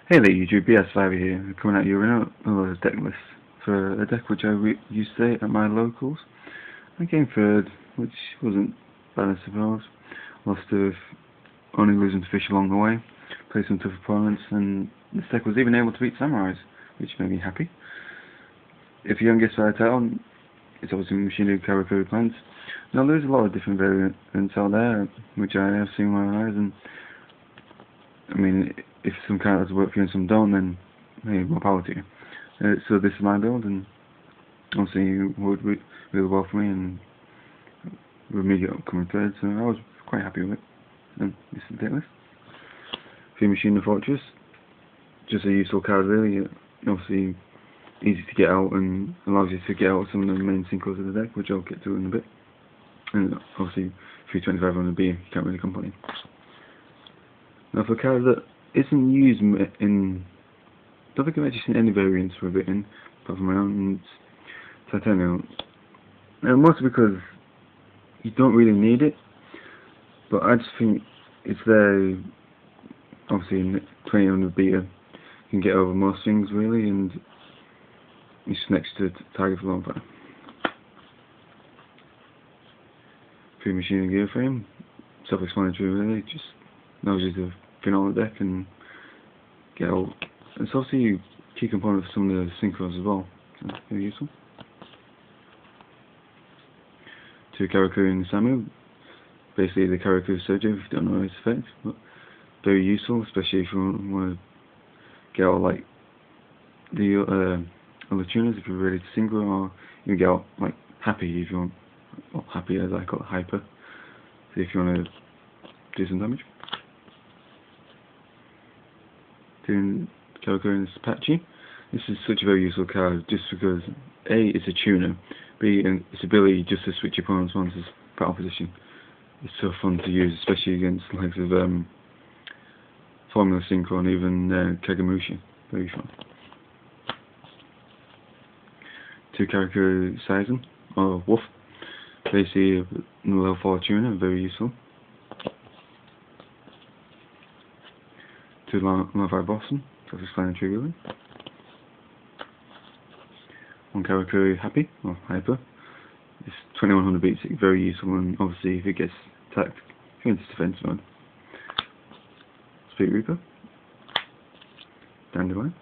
Hey there YouTube, BS5 here, coming at you with another deck list for a deck which I used today at my locals. I came third, which wasn't bad I suppose. Lost to only losing to fish along the way, played some tough opponents, and this deck was even able to beat Samurais, which made me happy. If you haven't guessed by the title, it's obviously Machina Karakuri plants. Now there's a lot of different variants out there, which I have seen with my eyes, and I mean, if some characters work for you and some don't, then hey, more power to you. So this is my build, and obviously it worked really well for me, and with me coming third, so I was quite happy with it. And this is the deck list. For Machina Fortress, just a useful card really, obviously easy to get out and allows you to get out some of the main synchros of the deck, which I'll get to in a bit. And obviously 325 on the B, you can't really complain. Now for a card that isn't used in, don't think I've actually seen any variants for a bit in, apart from my own, it's Titanium. And mostly because you don't really need it, but I just think it's there, obviously in 2000 beta, you can get over most things really, and it's next to target for long time. Free Machina gear frame, self-explanatory really, just allows you to fin on the deck and get out. It's also a key component for some of the synchros as well, so very useful. 2 Karakuri and Samu, basically the Karakuri Surgery if you don't know its effect, but very useful, especially if you want to get out like the other tuners if you're ready to synchro, or you can get out like happy if you want, or happy as I call it, hyper, so if you want to do some damage. Doing Karakuri and Apache. This is such a very useful card just because A, it's a tuner, B, its ability just to switch your opponent's monsters battle position. It's so fun to use, especially against the likes of Formula Synchro and even Kagamushi. Very fun. 2 Karakuri Sizen, or Wolf. Basically a level 4 tuner, very useful. 2 level 5 Boston, self-explanatory really. 1 Karakuri Happy, or Hyper. It's 2100 beats, very useful, and obviously if it gets attacked, it goes into defense mode. Speed Reaper. Dandelion.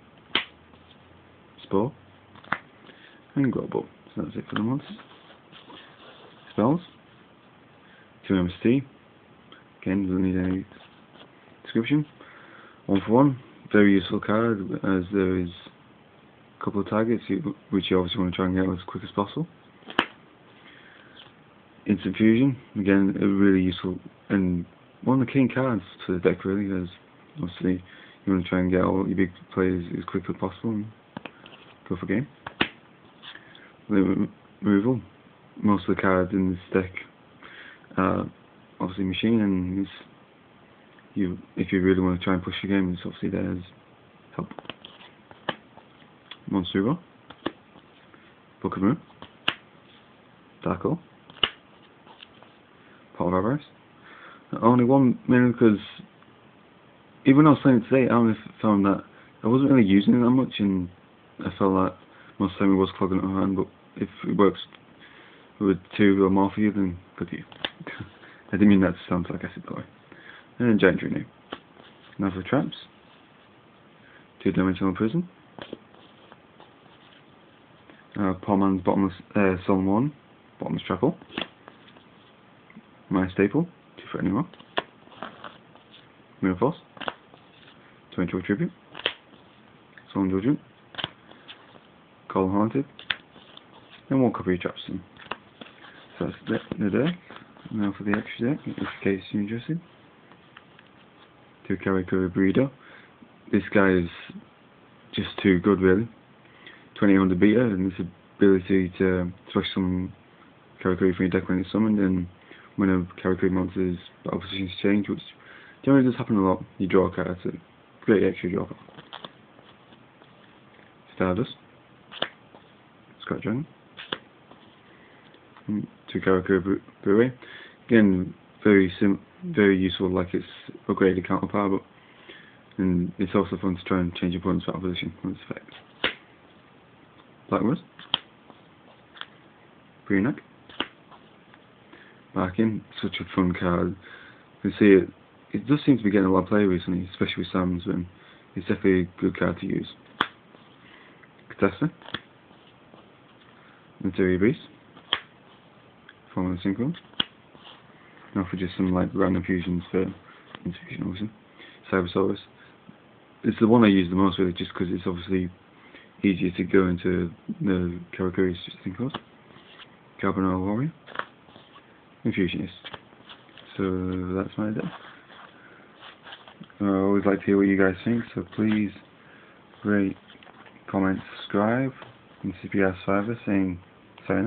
Spore. And Global. So that's it for the monsters. Spells. 2 MST. Again, doesn't need any description. 1 for 1, very useful card as there is a couple of targets which you obviously want to try and get as quick as possible. Instant Fusion, again really useful and one of the key cards for the deck really, as obviously you want to try and get all your big players as quick as possible and go for game. Removal, most of the cards in this deck are obviously machine, and if you really want to try and push the game, it's obviously there's help. Monstero, Book of Moon, Darko, Pot of Avarice. Only one, mainly because even when I was playing it today, I only found that I wasn't really using it that much, and I felt like most of the time it was clogging up my hand, but if it works with 2 or more for you, then good to you. I didn't mean that to sound sarcastic, by the way. And Giant Dream. Now for traps. 2-dimensional prison. Poor Man's Bottomless Solemn 1, Bottomless Chapel. My Staple, 2 for anyone. Mirror Force. 20 Tribute. Solemn Judgment. Call Haunted. And 1 copy of Traps. So that's the deck. Now for the extra deck, in case you're interested. 2 Karakuri Burrito. This guy is just too good really. 2000 beta, and this ability to switch some Karakuri from your deck when it's summoned, and when a Karakuri monster's battle positions change, which generally does happen a lot, you draw a card, so great extra draw card. Stardust. Scott Dragon. 2 Karakuri Bure. Again, very useful, like its upgraded counterpart, but and it's also fun to try and change your opponent's battle position with its effects. Black Rose, Green Egg, Barking, such a fun card. You can see it does seem to be getting a lot of play recently, especially with Sam's, and it's definitely a good card to use. Catastrophe, Interior Beast, Form of the Synchro. Now for just some like random fusions for Intuition, obviously. Cybersaurus. It's the one I use the most really, just because it's obviously easier to go into the Karakuri Machina. Carbonara Warrior. Infusionist. So that's my day. I always like to hear what you guys think, so please rate, comment, subscribe, and CPS5 saying sign out.